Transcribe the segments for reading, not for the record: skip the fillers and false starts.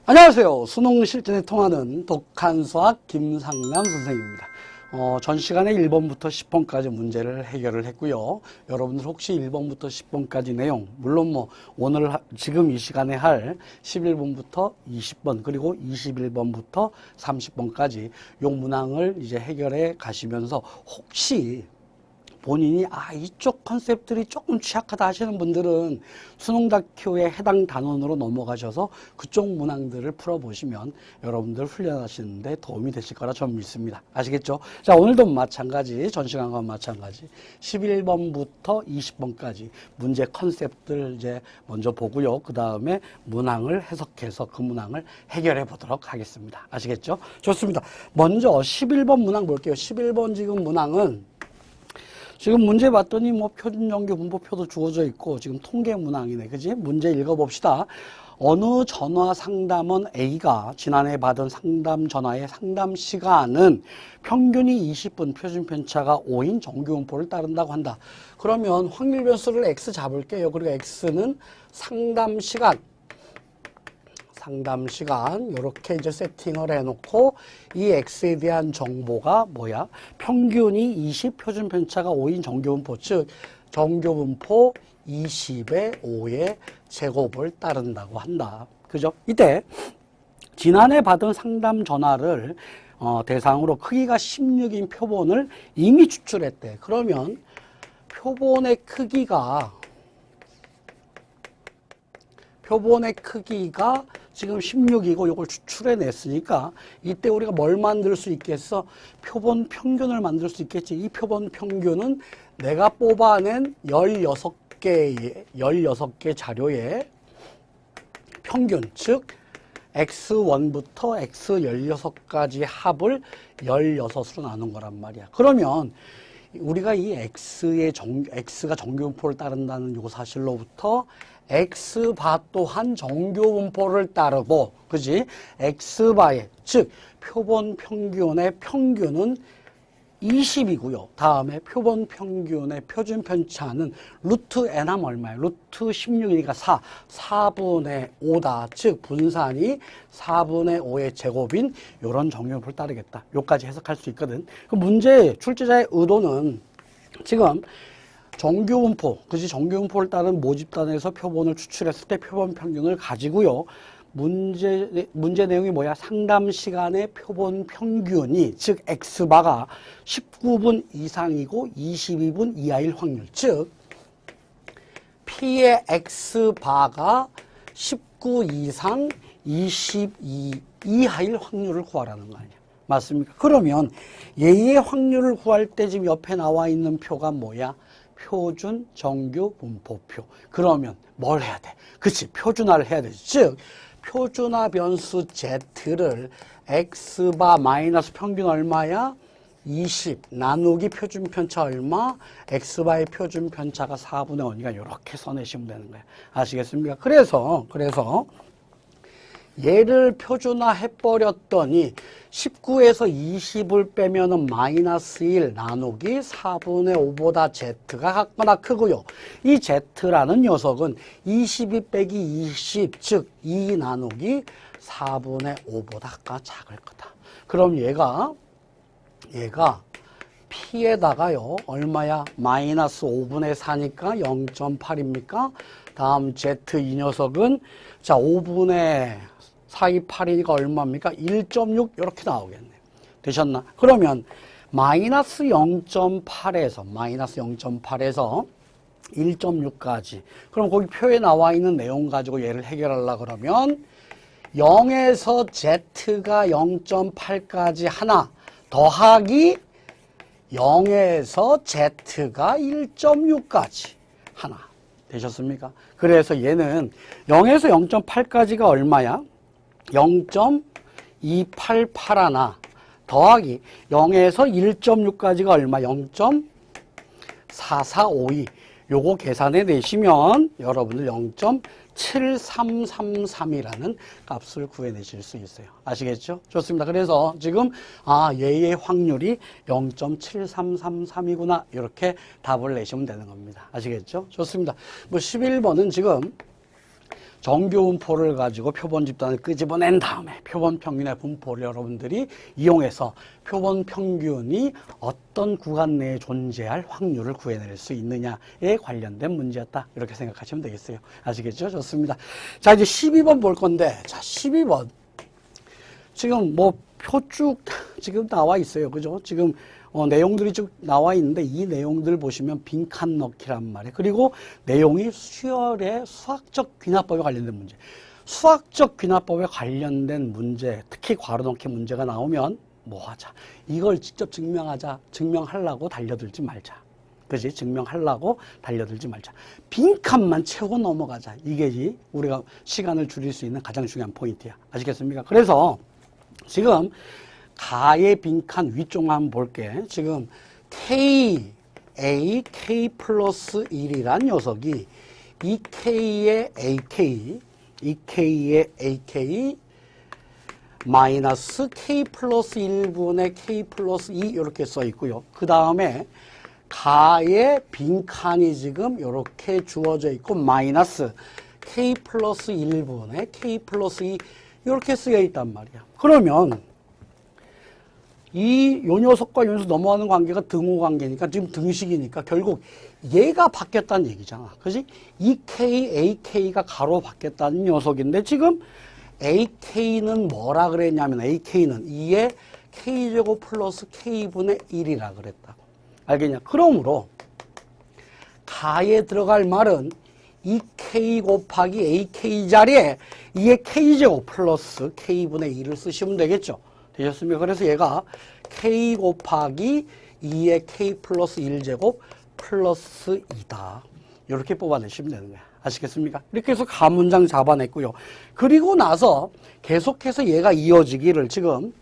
안녕하세요. 수능 실전에 통하는 독한 수학 김상남 선생님입니다. 전 시간에 1번부터 10번까지 문제를 해결을 했고요. 여러분들 혹시 1번부터 10번까지 내용, 물론 지금 이 시간에 할 11번부터 20번, 그리고 21번부터 30번까지 요 문항을 이제 해결해 가시면서 혹시 본인이 이쪽 컨셉들이 조금 취약하다 하시는 분들은 수능다큐에 해당 단원으로 넘어가셔서 그쪽 문항들을 풀어보시면 여러분들 훈련하시는데 도움이 되실 거라 저는 믿습니다. 아시겠죠? 자, 오늘도 마찬가지, 전 시간과 마찬가지 11번부터 20번까지 문제 컨셉들 이제 먼저 보고요. 그 다음에 문항을 해석해서 그 문항을 해결해 보도록 하겠습니다. 아시겠죠? 좋습니다. 먼저 11번 문항 볼게요. 11번 지금 문항은 지금 문제 봤더니 표준정규 분포표도 주어져 있고 지금 통계 문항이네. 그지? 문제 읽어봅시다. 어느 전화 상담원 A가 지난해 받은 상담 전화의 상담 시간은 평균이 20분, 표준 편차가 5인 정규 분포를 따른다고 한다. 그러면 확률 변수를 X 잡을게요. 그리고 X는 상담 시간 이렇게 이제 세팅을 해놓고 이 X에 대한 정보가 뭐야? 평균이 20, 표준 편차가 5인 정교분포, 즉 정교분포 20의 5의 제곱을 따른다고 한다. 그죠? 이때 지난해 받은 상담 전화를 대상으로 크기가 16인 표본을 이미 추출했대. 그러면 표본의 크기가 지금 16이고 이걸 추출해냈으니까 이때 우리가 뭘 만들 수 있겠어? 표본 평균을 만들 수 있겠지. 이 표본 평균은 내가 뽑아낸 16개 자료의 평균, 즉 X1부터 X16까지 합을 16으로 나눈 거란 말이야. 그러면 우리가 이 X가 정교분포를 따른다는 요 사실로부터 X바 또한 정교분포를 따르고, 그지? X바의, 즉, 표본 평균의 평균은 20이고요. 다음에 표본 평균의 표준 편차는 루트 n하면 얼마예요? 루트 16이니까 4분의 5다. 즉, 분산이 4분의 5의 제곱인 이런 정교분포를 따르겠다. 요까지 해석할 수 있거든. 그 문제 출제자의 의도는 지금 정교분포, 그지? 정교분포를 따른 모집단에서 표본을 추출했을 때 표본 평균을 가지고요. 문제 내용이 뭐야? 상담 시간의 표본 평균이, 즉, X바가 19분 이상이고 22분 이하일 확률. 즉, P의 X바가 19 이상 22 이하일 확률을 구하라는 거 아니야. 맞습니까? 그러면 얘의 확률을 구할 때 지금 옆에 나와 있는 표가 뭐야? 표준 정규 분포표. 그러면 뭘 해야 돼? 그치, 표준화를 해야 되지. 즉, 표준화 변수 Z를 X바 마이너스 평균 얼마야? 20 나누기 표준 편차 얼마? X바의 표준 편차가 4분의 5니까 이렇게 써내시면 되는 거야. 아시겠습니까? 그래서 얘를 표준화 해버렸더니 19에서 20을 빼면은 마이너스 1 나누기 4분의 5보다 Z가 같거나 크고요. 이 Z라는 녀석은 22 빼기 20, 즉 2 나누기 4분의 5보다 같거나 작을 거다. 그럼 얘가 P에다가요, 얼마야? 마이너스 5분의 4니까 0.8입니까? 다음 Z 이 녀석은, 자, 5분의 4이 8이니까 얼마입니까? 1.6 이렇게 나오겠네. 되셨나? 그러면 마이너스 0.8에서 1.6까지. 그럼 거기 표에 나와 있는 내용 가지고 얘를 해결하려고 그러면 0에서 Z가 0.8까지 하나 더하기 0에서 Z가 1.6까지 하나. 되셨습니까? 그래서 얘는 0에서 0.8까지가 얼마야? 0.288 더하기 0에서 1.6까지가 얼마? 0.4452. 요거 계산해 내시면 여러분들 0.7333이라는 값을 구해내실 수 있어요. 아시겠죠? 좋습니다. 그래서 지금 얘의 확률이 0.7333이구나 이렇게 답을 내시면 되는 겁니다. 아시겠죠? 좋습니다. 11번은 지금 정규분포를 가지고 표본 집단을 끄집어낸 다음에 표본 평균의 분포를 여러분들이 이용해서 표본 평균이 어떤 구간 내에 존재할 확률을 구해낼 수 있느냐에 관련된 문제였다. 이렇게 생각하시면 되겠어요. 아시겠죠? 좋습니다. 자, 이제 12번 볼 건데, 자, 12번. 지금 뭐 표 쭉 지금 나와 있어요. 그죠? 지금 내용들이 쭉 나와 있는데 이 내용들 보시면 빈칸 넣기란 말이에요. 그리고 내용이 수열의 수학적 귀납법에 관련된 문제. 수학적 귀납법에 관련된 문제, 특히 괄호 넣기 문제가 나오면 뭐 하자. 이걸 직접 증명하자. 증명하려고 달려들지 말자. 그지? 증명하려고 달려들지 말자. 빈칸만 채우고 넘어가자. 이게 우리가 시간을 줄일 수 있는 가장 중요한 포인트야. 아시겠습니까? 그래서 지금 가의 빈칸 위쪽만 한번 볼게. 지금 K, A, K 플러스 1이란 녀석이 이 K의 AK, 이 K의 AK 마이너스 K 플러스 1분의 K 플러스 2 이렇게 써 있고요. 그 다음에 가의 빈칸이 지금 이렇게 주어져 있고 마이너스 K 플러스 1분의 K 플러스 2 이렇게 쓰여 있단 말이야. 그러면 요 녀석과 요 녀석 넘어가는 관계가 등호 관계니까 지금 등식이니까 결국 얘가 바뀌었다는 얘기잖아. 그지? 이 K, AK가 가로 바뀌었다는 녀석인데 지금 AK는 뭐라 그랬냐면 AK는 2의 K제곱 플러스 K분의 1이라 그랬다고. 알겠냐? 그러므로 가에 들어갈 말은 이 K 곱하기 AK 자리에 2의 K제곱 플러스 K분의 1을 쓰시면 되겠죠. 되셨습니까? 그래서 얘가 K 곱하기 2의 K 플러스 1제곱 플러스 2다. 이렇게 뽑아내시면 되는 거야. 아시겠습니까? 이렇게 해서 가문장 잡아냈고요. 그리고 나서 계속해서 얘가 이어지기를 지금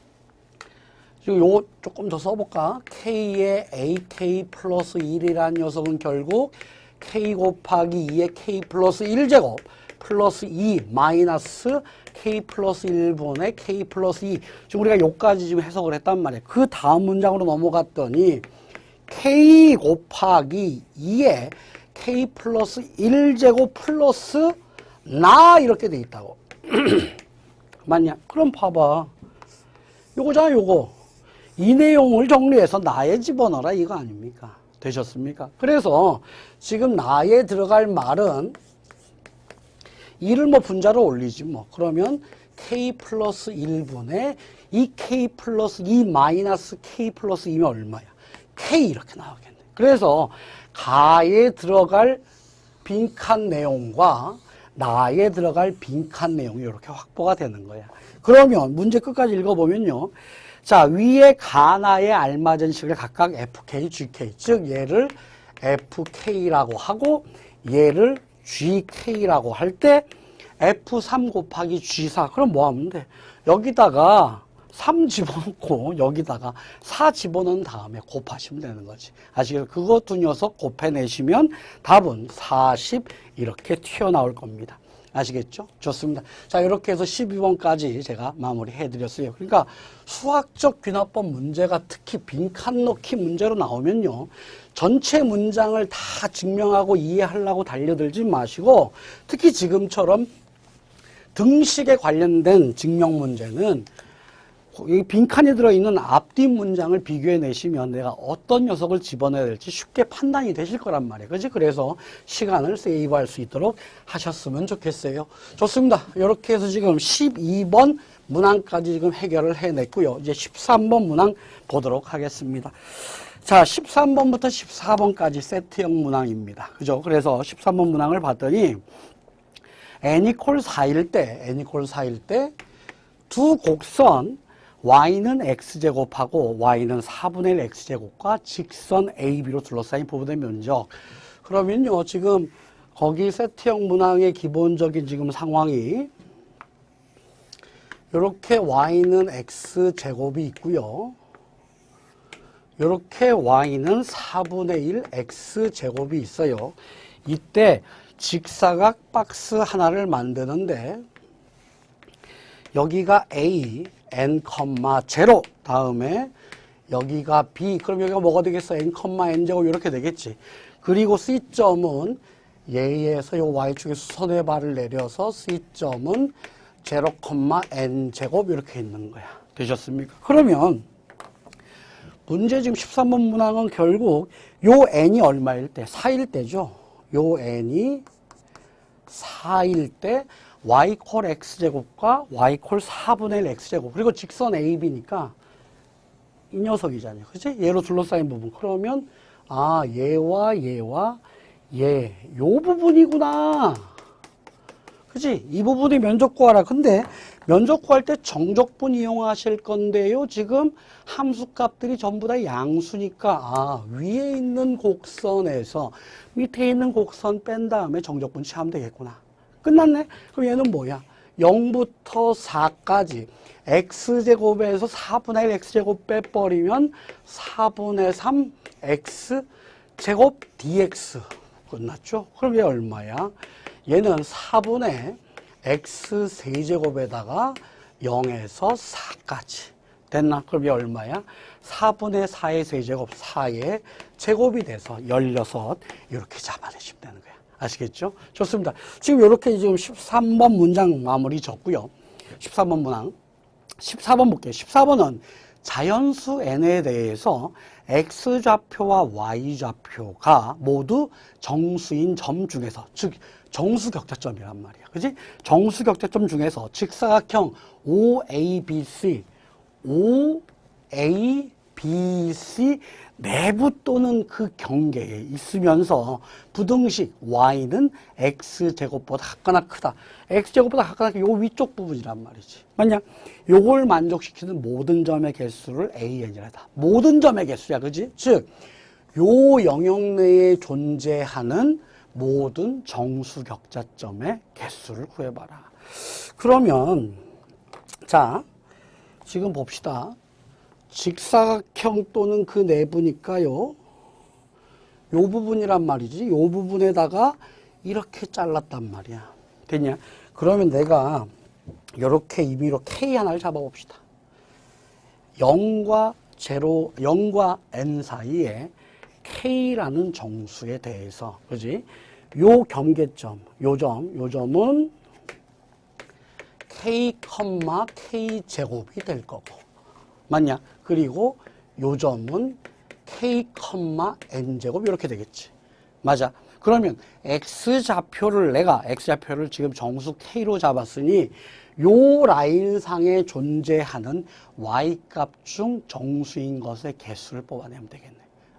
요거 조금 더 써볼까? K의 AK 플러스 1이라는 녀석은 결국 K 곱하기 2의 K 플러스 1제곱 플러스 2 마이너스 K 플러스 1분의 K 플러스 2. 지금 우리가 요까지 지금 해석을 했단 말이에요. 그 다음 문장으로 넘어갔더니 K 곱하기 2의 K 플러스 1제곱 플러스 나 이렇게 돼 있다고. 맞냐? 그럼 봐봐. 요거잖아, 요거. 이 내용을 정리해서 나에 집어넣어라 이거 아닙니까? 되셨습니까? 그래서 지금 나에 들어갈 말은 2를 뭐 분자로 올리지 뭐. 그러면 K 플러스 1분의 이 K 플러스 2 마이너스 K 플러스 2면 얼마야? K 이렇게 나오겠네. 그래서 가에 들어갈 빈칸 내용과 나에 들어갈 빈칸 내용이 이렇게 확보가 되는 거야. 그러면 문제 끝까지 읽어보면요. 자, 위에 가나에 알맞은 식을 각각 FK, GK, 즉 얘를 FK라고 하고 얘를 GK라고 할 때 F3 곱하기 G4 그럼 뭐 하면 돼? 여기다가 3 집어넣고 여기다가 4 집어넣은 다음에 곱하시면 되는 거지. 아시겠죠? 그거 두 녀석 곱해내시면 답은 40 이렇게 튀어나올 겁니다. 아시겠죠? 좋습니다. 자, 이렇게 해서 12번까지 제가 마무리해드렸어요. 그러니까 수학적 귀납법 문제가 특히 빈칸 넣기 문제로 나오면요. 전체 문장을 다 증명하고 이해하려고 달려들지 마시고 특히 지금처럼 등식에 관련된 증명 문제는 이 빈칸이 들어있는 앞뒤 문장을 비교해 내시면 내가 어떤 녀석을 집어넣어야 될지 쉽게 판단이 되실 거란 말이에요. 그렇지? 그래서 시간을 세이브할 수 있도록 하셨으면 좋겠어요. 좋습니다. 이렇게 해서 지금 12번 문항까지 지금 해결을 해냈고요. 이제 13번 문항 보도록 하겠습니다. 자, 13번부터 14번까지 세트형 문항입니다. 그죠? 그래서 13번 문항을 봤더니 n=4일 때 두 곡선 y는 x제곱하고 y는 4분의 1 x제곱과 직선 AB로 둘러싸인 부분의 면적. 그러면요, 지금 거기 세트형 문항의 기본적인 지금 상황이 이렇게 y는 x제곱이 있고요. 이렇게 y는 4분의 1 x제곱이 있어요. 이때 직사각 박스 하나를 만드는데 여기가 A, n, 0 다음에 여기가 B, 그럼 여기가 뭐가 되겠어? n, n 제곱 이렇게 되겠지. 그리고 C점은 얘에서 요 y축에서 선의 발을 내려서 C점은 0,n 제곱 이렇게 있는 거야. 되셨습니까? 그러면 문제 지금 13번 문항은 결국 요 n이 얼마일 때? 4일 때죠. 요 n이 4일 때 y 콜 x제곱과 y 콜 4분의 1 x제곱 그리고 직선 AB니까 이 녀석이잖아요. 그치? 얘로 둘러싸인 부분. 그러면 아 얘와 얘와 얘 요 부분이구나. 그치? 이 부분이 면적 구하라. 근데 면적 구할 때 정적분 이용하실 건데요. 지금 함수값들이 전부 다 양수니까 아 위에 있는 곡선에서 밑에 있는 곡선 뺀 다음에 정적분 취하면 되겠구나. 끝났네? 그럼 얘는 뭐야? 0부터 4까지 x제곱에서 4분의 1 x제곱 빼버리면 4분의 3 x제곱 dx 끝났죠? 그럼 얘 얼마야? 얘는 4분의 x 세제곱에다가 0에서 4까지 됐나? 그럼 얘 얼마야? 4분의 4의 세제곱 4의 제곱이 돼서 16 이렇게 잡아내시면 되는 거야. 아시겠죠? 좋습니다. 지금 이렇게 지금 13번 문장 마무리 졌고요. 13번 문항. 14번 볼게요. 14번은 자연수 n에 대해서 x좌표와 y좌표가 모두 정수인 점 중에서 즉 정수격자점이란 말이야. 그지? 정수격자점 중에서 직사각형 OABC 내부 또는 그 경계에 있으면서 부등식 y는 x제곱보다 작거나 크다. x제곱보다 작거나 크다. 요 위쪽 부분이란 말이지. 맞냐? 요걸 만족시키는 모든 점의 개수를 an이라다. 모든 점의 개수야. 그지? 즉, 요 영역 내에 존재하는 모든 정수격자점의 개수를 구해봐라. 그러면 자, 지금 봅시다. 직사각형 또는 그 내부니까요. 요 부분이란 말이지. 요 부분에다가 이렇게 잘랐단 말이야. 됐냐? 그러면 내가 이렇게 임의로 K 하나를 잡아봅시다. 0과 n 사이에 K라는 정수에 대해서, 그지? 요 경계점, 요 점은 K, K 제곱이 될 거고. 맞냐? 그리고 요 점은 K, N 제곱 이렇게 되겠지. 맞아. 그러면 X좌표를 지금 정수 K로 잡았으니 요 라인상에 존재하는 Y값 중 정수인 것의 개수를 뽑아내면 되겠네.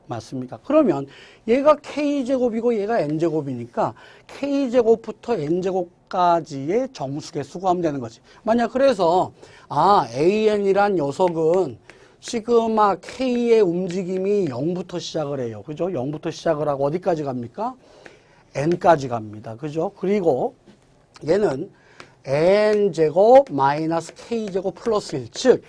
맞습니까? 그러면 얘가 K제곱이고 얘가 N제곱이니까 K제곱부터 N제곱까지의 정수개수 구하면 되는 거지. 만약 그래서 AN이란 녀석은 시그마 K의 움직임이 0부터 시작을 해요. 그죠? 0부터 시작을 하고 어디까지 갑니까? N까지 갑니다. 그죠? 그리고 얘는 N제곱 마이너스 K제곱 플러스 1. 즉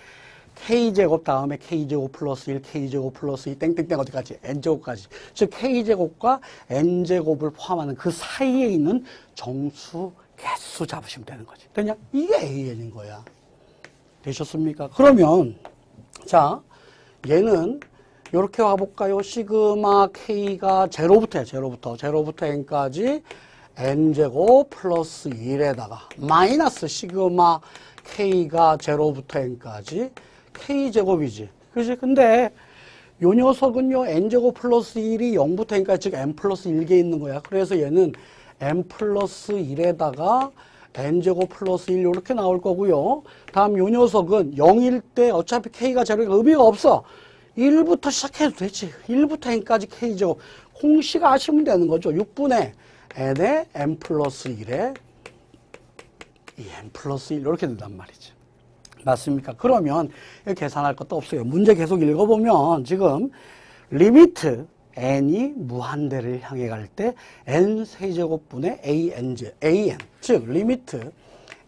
K제곱 다음에 K제곱 플러스 1, K제곱 플러스 2, 땡땡땡 어디까지? N제곱까지. 즉 K제곱과 N제곱을 포함하는 그 사이에 있는 정수 개수 잡으시면 되는 거지. 됐냐? 이게 AN인 거야. 되셨습니까? 그러면 자, 얘는 이렇게 와볼까요? 시그마 K가 제로부터 N까지 N제곱 플러스 1에다가 마이너스 시그마 K가 제로부터 N까지 K제곱이지. 그렇지? 근데 요 녀석은요, N제곱 플러스 1이 0부터 N까지 즉 N 플러스 1개 있는 거야. 그래서 얘는 N 플러스 1에다가 N제곱 플러스 1 이렇게 나올 거고요. 다음 요 녀석은 0일 때 어차피 K가 제로니까 의미가 없어. 1부터 시작해도 되지. 1부터 N까지 K제곱. 공식 아시면 되는 거죠. 6분의 N에 N 플러스 1에 N 플러스 1 이렇게 된단 말이지. 맞습니까? 그러면 계산할 것도 없어요. 문제 계속 읽어보면 지금 리미트 n이 무한대를 향해 갈 때 n 세제곱분의 an 즉 리미트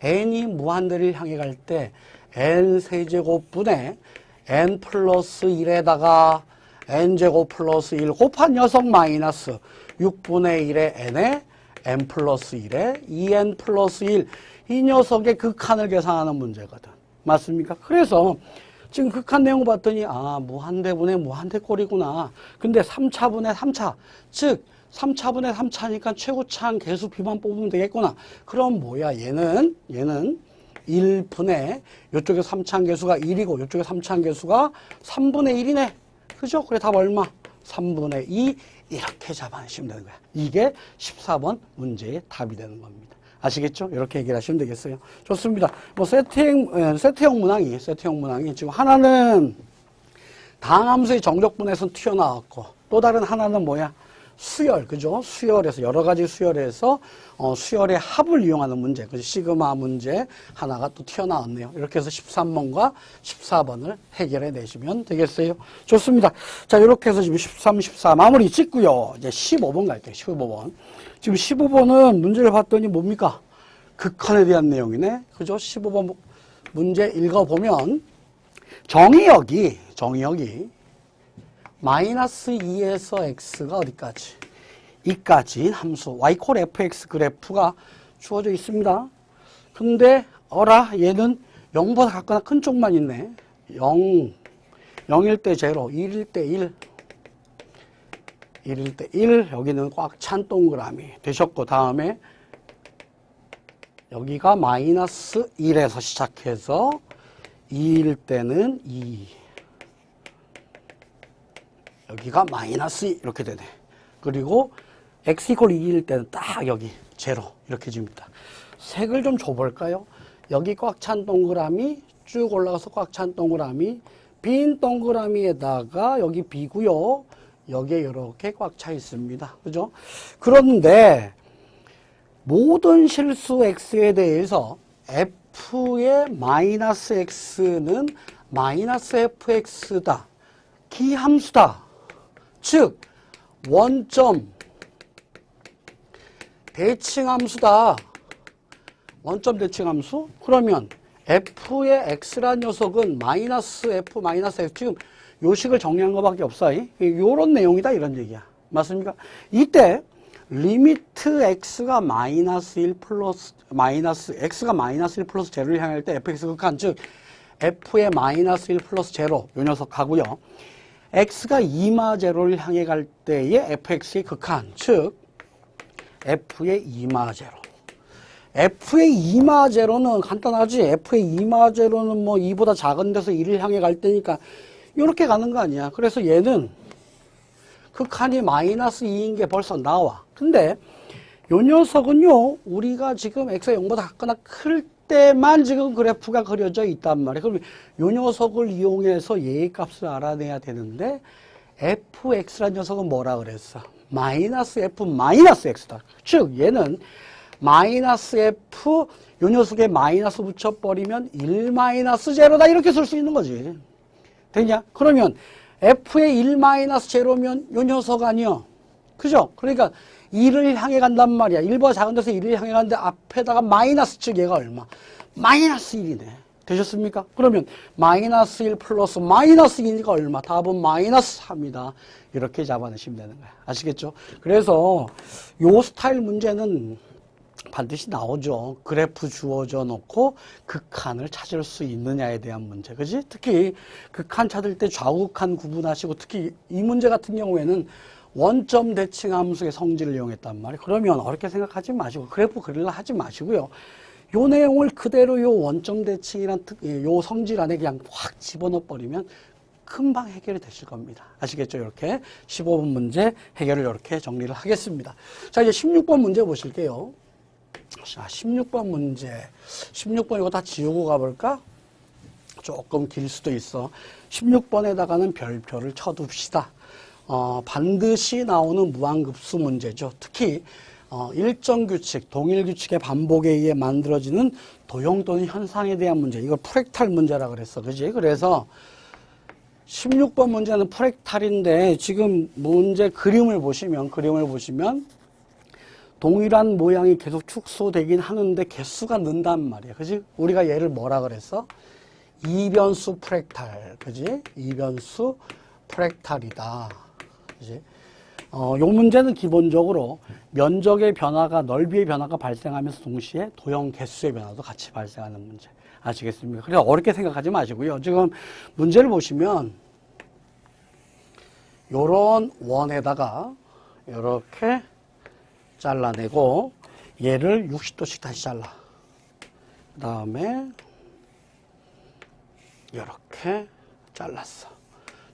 n이 무한대를 향해 갈 때 n 세제곱분의 n 플러스 1에다가 n제곱 플러스 1 곱한 녀석 마이너스 6분의 1의 n에 n 플러스 1에 2n 플러스 1 이 녀석의 극한을 계산하는 문제거든. 맞습니까? 그래서 지금 극한 내용 봤더니 무한대분의 무한대 꼴이구나. 근데 3차분의 3차 즉 3차분의 3차니까 최고차항 계수 B만 뽑으면 되겠구나. 그럼 뭐야? 얘는 1분의 이쪽에 3차항 계수가 1이고 이쪽에 3차항 계수가 3분의 1이네. 그죠? 그래 답 얼마? 3분의 2 이렇게 잡아내시면 되는 거야. 이게 14번 문제의 답이 되는 겁니다. 아시겠죠? 이렇게 얘기를 하시면 되겠어요. 좋습니다. 뭐 세트형 문항이 지금 하나는 다항함수의 정적분에서 튀어나왔고 또 다른 하나는 뭐야? 수열, 그죠? 수열에서 여러 가지 수열에서 수열의 합을 이용하는 문제, 그죠? 시그마 문제 하나가 또 튀어나왔네요. 이렇게 해서 13번과 14번을 해결해 내시면 되겠어요. 좋습니다. 자, 이렇게 해서 지금 13, 14 마무리 짓고요. 이제 15번 갈게요. 15번. 지금 15번은 문제를 봤더니 뭡니까? 극한에 대한 내용이네. 그죠? 15번 문제 읽어보면 정의역이 마이너스 2에서 x가 어디까지? 이까지인 함수 y 콜 fx 그래프가 주어져 있습니다. 근데 얘는 0보다 같거나 큰 쪽만 있네. 0일 때 0, 1일 때 1, 1일 때 1, 여기는 꽉 찬 동그라미 되셨고, 다음에 여기가 마이너스 1에서 시작해서 2일 때는 2, 여기가 마이너스 2 이렇게 되네. 그리고 x 이퀄 2일 때는 딱 여기 제로 이렇게 줍니다. 색을 좀 줘볼까요? 여기 꽉 찬 동그라미 쭉 올라가서 꽉 찬 동그라미, 빈 동그라미에다가 여기 B고요. 여기에 이렇게 꽉 차 있습니다. 그죠? 그런데 모든 실수 x에 대해서 f의 마이너스 x는 마이너스 fx다. 기함수다. 즉 원점 대칭함수다. 원점 대칭함수? 그러면 f의 x란 녀석은 마이너스 f, 마이너스 x. 지금 요식을 정리한 것밖에 없어. 요런 내용이다 이런 얘기야. 맞습니까? 이때 리미트 x가 마이너스 1 플러스 x가 마이너스 1 플러스 제로를 향할 때 fx 극한, 즉 f의 마이너스 1 플러스 제로 요 녀석 가고요. x가 2마 제로를 향해 갈 때의 fx의 극한, 즉 f의 2마 제로. f의 2마 제로는 간단하지. f의 2마 제로는 뭐 2보다 작은 데서 1을 향해 갈 때니까 이렇게 가는 거 아니야. 그래서 얘는 극한이 마이너스 2인 게 벌써 나와. 근데 요 녀석은요, 우리가 지금 x가 0보다 작거나 클 때만 지금 그래프가 그려져 있단 말이에요. 그럼 요 녀석을 이용해서 얘의 값을 알아내야 되는데, fx라는 녀석은 뭐라 그랬어? 마이너스 f 마이너스 x다. 즉 얘는 마이너스 f, 요 녀석에 마이너스 붙여버리면 1 마이너스 제로다 이렇게 쓸 수 있는 거지. 되냐? 그러면 f의 1 마이너스 제로면 요 녀석 아니야. 그죠? 그러니까 1을 향해 간단 말이야. 1보다 작은 데서 1을 향해 가는데 앞에다가 마이너스, 즉 얘가 얼마? 마이너스 1이네. 되셨습니까? 그러면 마이너스 1 플러스 마이너스 2니까 얼마? 답은 마이너스 3이다. 이렇게 잡아내시면 되는 거야. 아시겠죠? 그래서 요 스타일 문제는 반드시 나오죠. 그래프 주어져 놓고 극한을 찾을 수 있느냐에 대한 문제. 그지? 특히 극한 찾을 때 좌우극한 구분하시고, 특히 이 문제 같은 경우에는 원점 대칭 함수의 성질을 이용했단 말이에요. 그러면 어렵게 생각하지 마시고 그래프 그리려 하지 마시고요. 요 내용을 그대로 요 원점 대칭이란 요 성질 안에 그냥 확 집어넣어 버리면 금방 해결이 되실 겁니다. 아시겠죠? 이렇게 15번 문제 해결을 이렇게 정리를 하겠습니다. 자, 이제 16번 문제 보실게요. 자, 16번 문제. 16번 이거 다 지우고 가볼까? 조금 길 수도 있어. 16번에다가는 별표를 쳐둡시다. 반드시 나오는 무한급수 문제죠. 특히 일정 규칙, 동일 규칙의 반복에 의해 만들어지는 도형 또는 현상에 대한 문제. 이걸 프랙탈 문제라 그랬어. 그지? 그래서 16번 문제는 프랙탈인데, 지금 문제 그림을 보시면 동일한 모양이 계속 축소되긴 하는데 개수가 는단 말이야. 그지? 우리가 얘를 뭐라 그랬어? 이변수 프랙탈. 그지? 이변수 프랙탈이다. 그지? 요 문제는 기본적으로 면적의 변화가, 넓이의 변화가 발생하면서 동시에 도형 개수의 변화도 같이 발생하는 문제. 아시겠습니까? 그래서 어렵게 생각하지 마시고요. 지금 문제를 보시면 요런 원에다가 이렇게 잘라내고 얘를 60도씩 다시 잘라. 그 다음에 이렇게 잘랐어.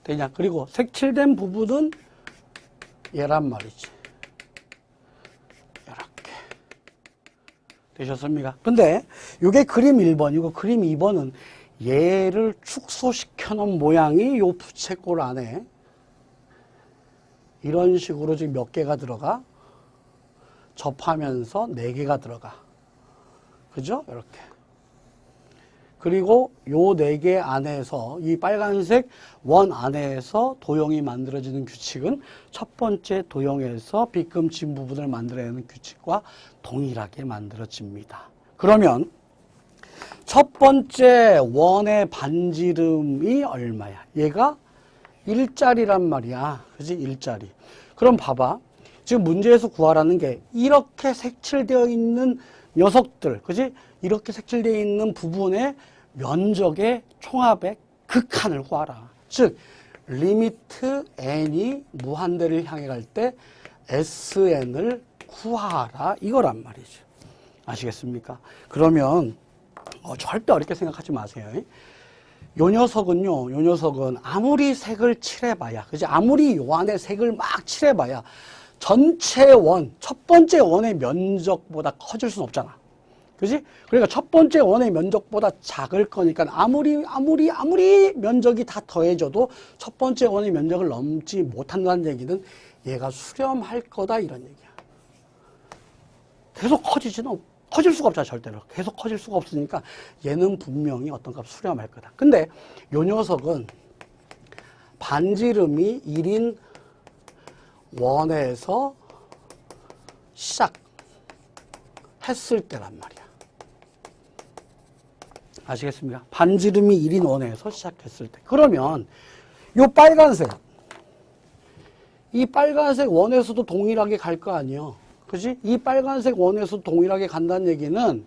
되냐? 그리고 색칠된 부분은 얘란 말이지. 이렇게 되셨습니까? 근데 이게 그림 1번이고 그림 2번은 얘를 축소시켜 놓은 모양이 요 부채꼴 안에 이런 식으로 지금 몇 개가 들어가? 접하면서 4개가 들어가. 그죠? 이렇게. 그리고 요 4개 안에서 이 빨간색 원 안에서 도형이 만들어지는 규칙은 첫 번째 도형에서 빗금친 부분을 만들어내는 규칙과 동일하게 만들어집니다. 그러면 첫 번째 원의 반지름이 얼마야? 얘가 1짜리란 말이야. 그지? 1짜리. 그럼 봐봐. 지금 문제에서 구하라는 게 이렇게 색칠되어 있는 녀석들, 그지? 이렇게 색칠되어 있는 부분의 면적의 총합의 극한을 구하라. 즉, 리미트 n이 무한대를 향해 갈 때 sn을 구하라. 이거란 말이죠. 아시겠습니까? 그러면 절대 어렵게 생각하지 마세요. 요 녀석은 아무리 색을 칠해봐야, 그지? 아무리 요 안에 색을 막 칠해봐야 전체 원, 첫 번째 원의 면적보다 커질 수는 없잖아. 그지? 그러니까 첫 번째 원의 면적보다 작을 거니까 아무리 면적이 다 더해져도 첫 번째 원의 면적을 넘지 못한다는 얘기는 얘가 수렴할 거다 이런 얘기야. 계속 커질 수가 없잖아, 절대로. 계속 커질 수가 없으니까 얘는 분명히 어떤 값 수렴할 거다. 근데 요 녀석은 반지름이 1인 원에서 시작했을 때란 말이야. 아시겠습니까? 반지름이 1인 원에서 시작했을 때. 그러면 요 빨간색, 이 빨간색 원에서도 동일하게 갈 거 아니에요. 그지? 이 빨간색 원에서 동일하게 간다는 얘기는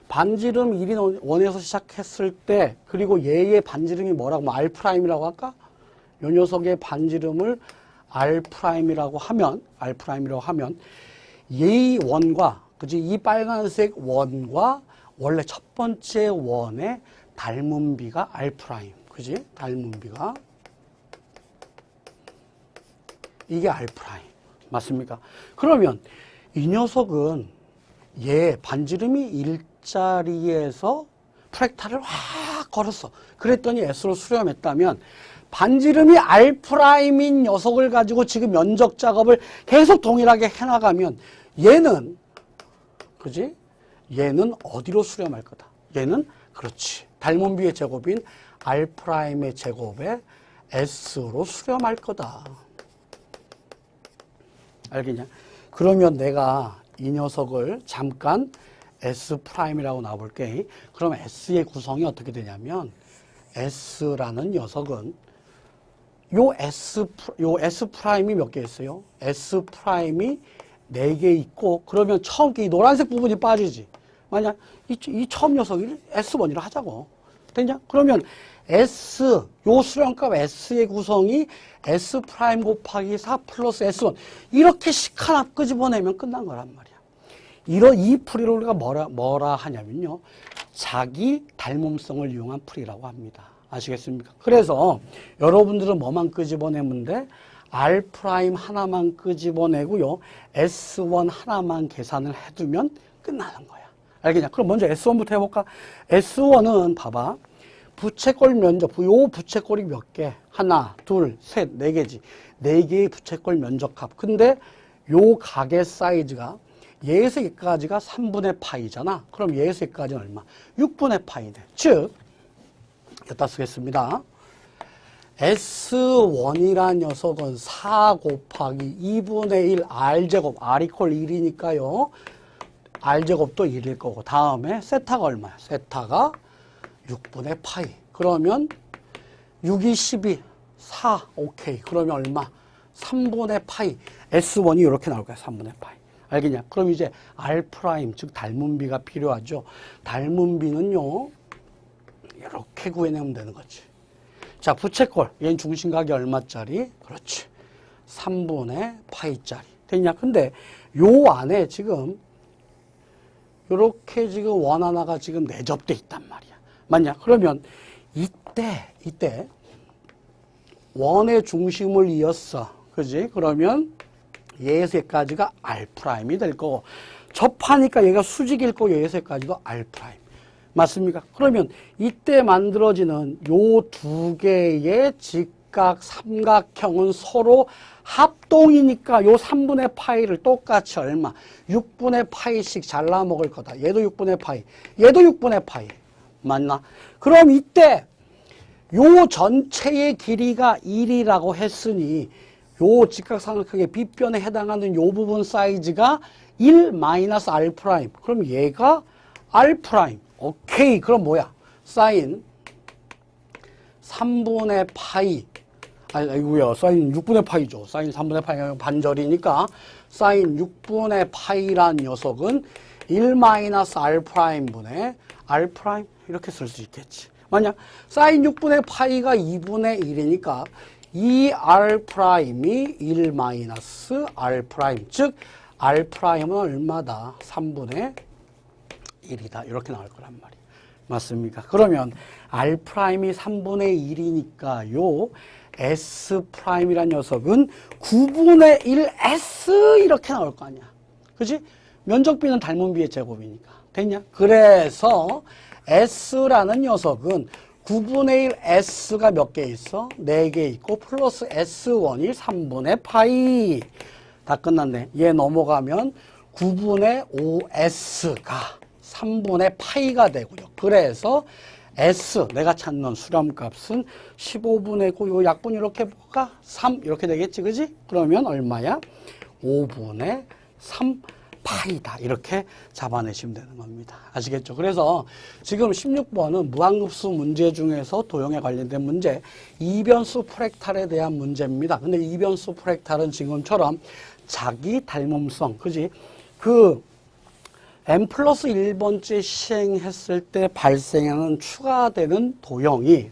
반지름 1인 원에서 시작했을 때, 그리고 얘의 반지름이 뭐라고, 뭐 R'이라고 할까? 요 녀석의 반지름을 R'이라고 하면, 이 원과, 그지? 이 빨간색 원과 원래 첫 번째 원의 닮은 비가 R', 그지? 닮은 비가. 이게 R'. 맞습니까? 그러면 이 녀석은 얘 반지름이 1짜리에서 프랙탈을 확 걸었어. 그랬더니 S로 수렴했다면 반지름이 R'인 녀석을 가지고 지금 면적 작업을 계속 동일하게 해나가면 얘는, 그지? 얘는 어디로 수렴할 거다? 얘는, 그렇지. 닮은 비의 제곱인 R'의 제곱에 S로 수렴할 거다. 알겠냐? 그러면 내가 이 녀석을 잠깐 S'이라고 놔볼게. 그럼 S의 구성이 어떻게 되냐면, S라는 녀석은 요 S'이 몇 개 있어요? S'이 4개 있고, 그러면 처음 이 노란색 부분이 빠지지. 만약 이 처음 녀석을 S1이라 하자고. 됐냐? 그러면 요 수렴값 S의 구성이 S' 곱하기 4 플러스 S1. 이렇게 하나 끄집어내면 끝난 거란 말이야. 이 풀이를 우리가 뭐라 하냐면요. 자기 닮음성을 이용한 풀이라고 합니다. 아시겠습니까? 그래서 여러분들은 뭐만 끄집어내면 돼? R' 하나만 끄집어내고요. S1 하나만 계산을 해두면 끝나는 거야. 알겠냐? 그럼 먼저 S1부터 해볼까? S1은 봐봐. 부채꼴 면적, 요 부채꼴이 몇 개? 하나, 둘, 셋, 4개지. 4개의 부채꼴 면적합. 근데 요 가게 사이즈가 얘에서 여기까지가 3분의 파이잖아. 그럼 얘에서 여기까지는 얼마? 6분의 파이 돼. 즉, 여기다 쓰겠습니다. S1이란 녀석은 4 곱하기 2분의 1 R제곱, R 이퀄 1이니까요. R제곱도 1일 거고, 다음에 세타가 얼마야? 세타가 6분의 파이. 그러면 6이 12, 4, 오케이. 그러면 얼마? 3분의 파이. S1이 이렇게 나올 거야, 3분의 파이. 알겠냐? 그럼 이제 R', 즉 닮은 비가 필요하죠. 닮은 비는요, 이렇게 구해내면 되는 거지. 자, 부채꼴. 얘는 중심각이 얼마짜리? 그렇지. 3분의 파이짜리. 됐냐? 근데 요 안에 지금 요렇게 지금 원 하나가 지금 내접돼 있단 말이야. 맞냐? 그러면 이때 원의 중심을 이었어. 그지? 그러면 얘에서까지가 R'이 될 거고, 접하니까 얘가 수직일 거고, 얘에서까지도 R'. 맞습니까? 그러면 이때 만들어지는 요 두 개의 직각 삼각형은 서로 합동이니까 요 3분의 파이를 똑같이 얼마? 6분의 파이씩 잘라 먹을 거다. 얘도 6분의 파이, 얘도 6분의 파이. 맞나? 그럼 이때 요 전체의 길이가 1이라고 했으니 요 직각삼각형의 빗변에 해당하는 요 부분 사이즈가 1 마이너스 R'. 그럼 얘가 R'. 오케이. 그럼 뭐야? 사인 3분의 파이. 아이고야. 사인 6분의 파이죠. 사인 3분의 파이가 반절이니까 사인 6분의 파이란 녀석은 1 마이너스 R' 분의 R' 이렇게 쓸 수 있겠지. 만약 사인 6분의 파이가 2분의 1이니까 이 R'이 1 마이너스 R', 즉 R'은 얼마다? 3분의 1이다. 이렇게 나올 거란 말이에요. 맞습니까? 그러면 R'이 3분의 1이니까 요 S'이란 녀석은 9분의 1 S 이렇게 나올 거 아니야. 그지? 면적비는 닮은 비의 제곱이니까. 됐냐? 그래서 S라는 녀석은 9분의 1 S가 몇 개 있어? 4개 있고 플러스 S1이 3분의 파이. 다 끝났네. 얘 넘어가면 9분의 5S가 3분의 파이가 되고요. 그래서 S, 내가 찾는 수렴값은 15분의 9, 요 약분 이렇게 볼까? 3 이렇게 되겠지, 그지? 그러면 얼마야? 5분의 3 파이다. 이렇게 잡아내시면 되는 겁니다. 아시겠죠? 그래서 지금 16번은 무한급수 문제 중에서 도형에 관련된 문제, 이변수 프랙탈에 대한 문제입니다. 근데 이변수 프랙탈은 지금처럼 자기 닮음성, 그지? n 플러스 1번째 시행했을 때 발생하는 추가되는 도형이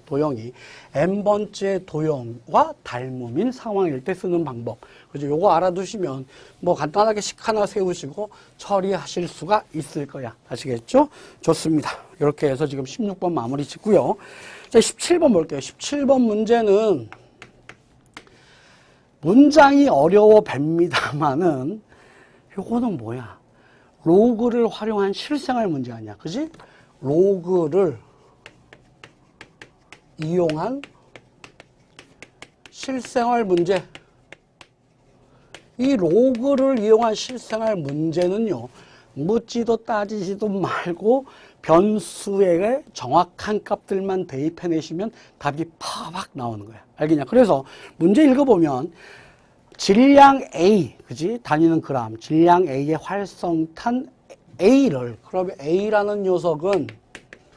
n번째 도형과 닮음인 상황일 때 쓰는 방법. 그죠? 요거 알아두시면 뭐 간단하게 식 하나 세우시고 처리하실 수가 있을 거야. 아시겠죠? 좋습니다. 이렇게 해서 지금 16번 마무리 짓고요. 자, 17번 볼게요. 17번 문제는 문장이 어려워 봅니다만은 요거는 뭐야? 로그를 활용한 실생활 문제 아니야. 그지? 로그를 이용한 실생활 문제. 이 로그를 이용한 실생활 문제는요, 묻지도 따지지도 말고 변수의 정확한 값들만 대입해내시면 답이 파박 나오는 거야. 알겠냐? 그래서 문제 읽어보면 질량 A, 그지? 다니는 그람, 질량 A의 활성탄 A를, 그러면 A라는 녀석은,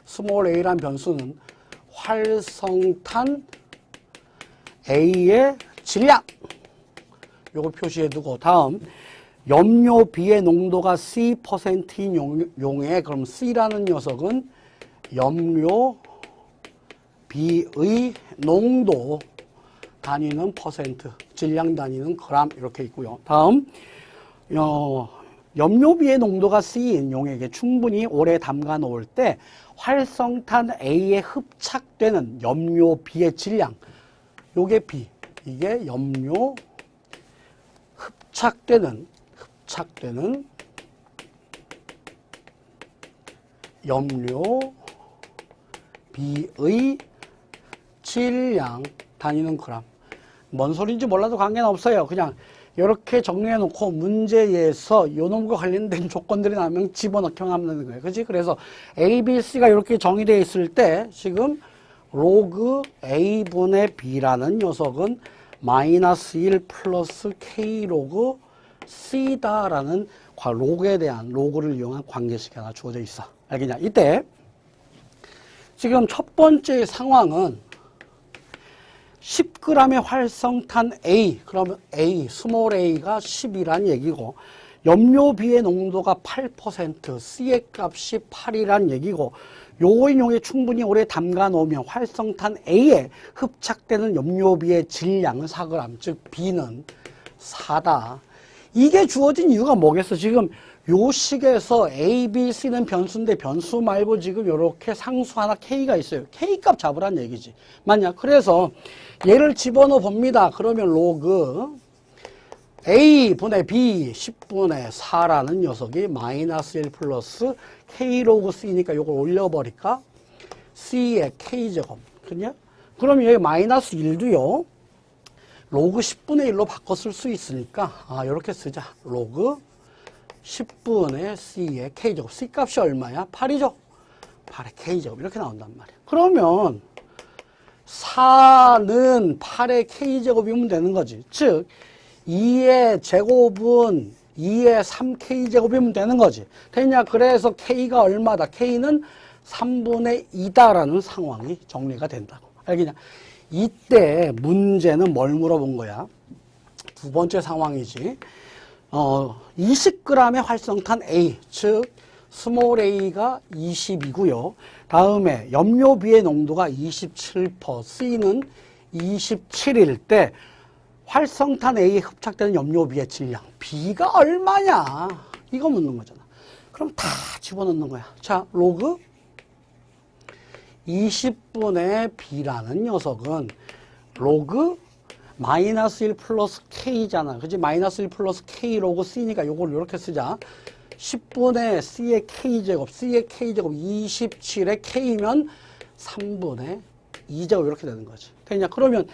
스몰 A라는 변수는 활성탄 A의 질량. 요거 표시해두고, 다음, 염료 B의 농도가 C%인 용해, 그럼 C라는 녀석은 염료 B의 농도 단위는 퍼센트, 질량 단위는 그람 이렇게 있고요. 다음 염료비의 농도가 C인 용액에 충분히 오래 담가 놓을 때 활성탄 A에 흡착되는 염료비의 질량, 요게 B, 이게 염료 흡착되는 염료비의 질량 단위는 그람. 뭔 소리인지 몰라도 관계는 없어요. 그냥 이렇게 정리해 놓고 문제에서 요놈과 관련된 조건들이 나오면 집어넣기만 하면 되는 거예요. 그렇지? 그래서 A, B, C가 이렇게 정의되어 있을 때 지금 로그 A분의 B라는 녀석은 마이너스 1 플러스 K 로그 C다라는 로그에 대한 로그를 이용한 관계식이 하나 주어져 있어. 알겠냐? 이때 지금 첫 번째 상황은 10g의 활성탄 A, 그러면 A, 스몰 a가 10이란 얘기고, 염료비의 농도가 8%, C의 값이 8이란 얘기고, 요거인 용에 충분히 오래 담가 놓으면 활성탄 A에 흡착되는 염료비의 질량은 4g, 즉 B는 4다. 이게 주어진 이유가 뭐겠어? 지금 요 식에서 A, B, C는 변수인데 변수 말고 지금 요렇게 상수 하나 K가 있어요. K 값 잡으란 얘기지. 맞냐? 그래서 얘를 집어넣어 봅니다. 그러면 로그 A 분의 B 10분의 4라는 녀석이 마이너스 1 플러스 K 로그 C니까 요걸 올려버릴까? C의 K제곱. 그냐? 그럼 여기 마이너스 1도요. 로그 10분의 1로 바꿔 쓸 수 있으니까 요렇게 쓰자. 로그 10분의 C의 K제곱. C 값이 얼마야? 8이죠? 8의 K제곱. 이렇게 나온단 말이야. 그러면 4는 8의 K제곱이면 되는 거지. 즉 2의 제곱은 2의 3K제곱이면 되는 거지. 됐냐? 그래서 K가 얼마다? K는 3분의 2다라는 상황이 정리가 된다고. 알겠냐? 이때 문제는 뭘 물어본 거야? 두 번째 상황이지. 20g의 활성탄 A, 즉 스몰 a가 20이고요. 다음에 염료비의 농도가 27%, C는 27일 때 활성탄 A에 흡착되는 염료비의 질량, B가 얼마냐? 이거 묻는 거잖아. 그럼 다 집어넣는 거야. 자, 로그 20분의 B라는 녀석은 로그 마이너스 1 플러스 K잖아. 그지? 마이너스 1 플러스 K 로그 C니까 요걸 이렇게 쓰자. 10분의 C의 K제곱, C의 K제곱 27의 K면 3분의 2제곱 이렇게 되는 거지. 되냐? 그러면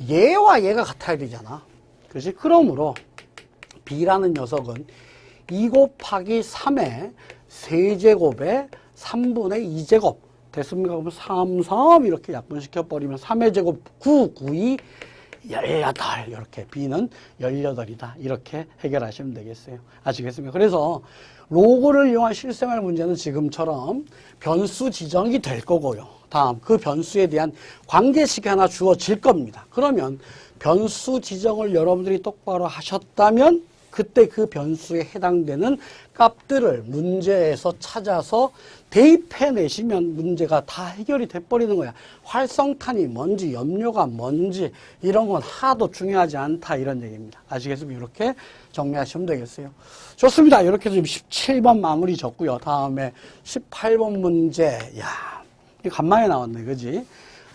얘와 얘가 같아야 되잖아. 그지? 그러므로 B라는 녀석은 2 곱하기 3의 세제곱에 3분의 2제곱 됐습니까? 그러면 3, 3 이렇게 약분시켜버리면 3의 제곱 9, 9, 2, 18 이렇게 B는 18이다. 이렇게 해결하시면 되겠어요. 아시겠습니까? 그래서 로그를 이용한 실생활 문제는 지금처럼 변수 지정이 될 거고요. 다음 그 변수에 대한 관계식이 하나 주어질 겁니다. 그러면 변수 지정을 여러분들이 똑바로 하셨다면 그때 그 변수에 해당되는 값들을 문제에서 찾아서 대입해내시면 문제가 다 해결이 돼버리는 거야. 활성탄이 뭔지 염료가 뭔지 이런 건 하나도 중요하지 않다 이런 얘기입니다. 아시겠습니까? 이렇게 정리하시면 되겠어요. 좋습니다. 이렇게 해서 17번 마무리 졌고요. 다음에 18번 문제. 야, 이거 간만에 나왔네. 그지?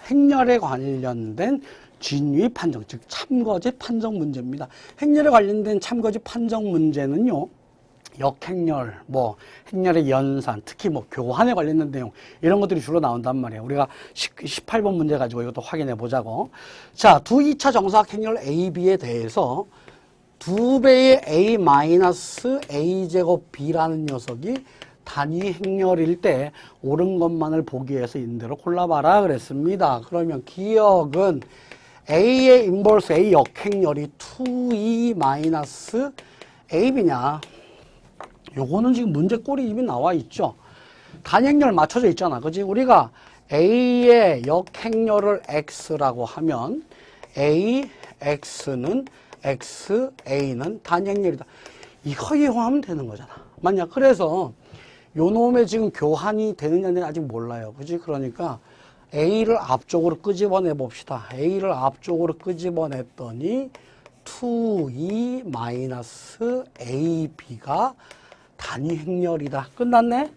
행렬에 관련된 진위 판정, 즉 참거짓 판정 문제입니다. 행렬에 관련된 참거짓 판정 문제는요. 역행렬, 행렬의 연산, 특히 교환에 관련된 내용 이런 것들이 주로 나온단 말이에요. 우리가 18번 문제 가지고 이것도 확인해 보자고. 자, 두 2차 정사각 행렬 A, B에 대해서 2배의 A 마이너스 A 제곱 B라는 녀석이 단위 행렬일 때 옳은 것만을 보기 위해서 인대로 골라봐라 그랬습니다. 그러면 기억은 A의 인버스 A 역행렬이 2E 마이너스 AB냐. 요거는 지금 문제 꼴이 이미 나와 있죠. 단행렬 맞춰져 있잖아. 그지? 우리가 A의 역행렬을 X라고 하면 A, X는 X, A는 단행렬이다. 이거 이용하면 되는 거잖아. 맞냐? 그래서 요 놈의 지금 교환이 되느냐는 아직 몰라요. 그지? 그러니까 A를 앞쪽으로 끄집어내 봅시다. A를 앞쪽으로 끄집어냈더니 2E 마이너스 AB가 단위 행렬이다. 끝났네?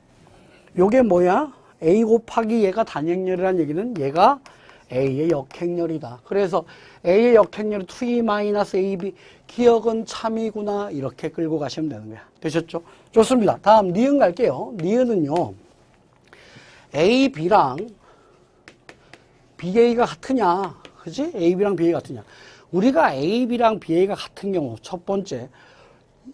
요게 뭐야? A 곱하기 얘가 단위 행렬이라는 얘기는 얘가 A의 역행렬이다. 그래서 A의 역행렬이 2E 마이너스 AB 기억은 참이구나. 이렇게 끌고 가시면 되는 거야. 되셨죠? 좋습니다. 다음 니은 갈게요. 니은은요. A, B랑 BA가 같으냐? 그지? A, B랑 BA 같으냐? 우리가 A, B랑 BA가 같은 경우 첫 번째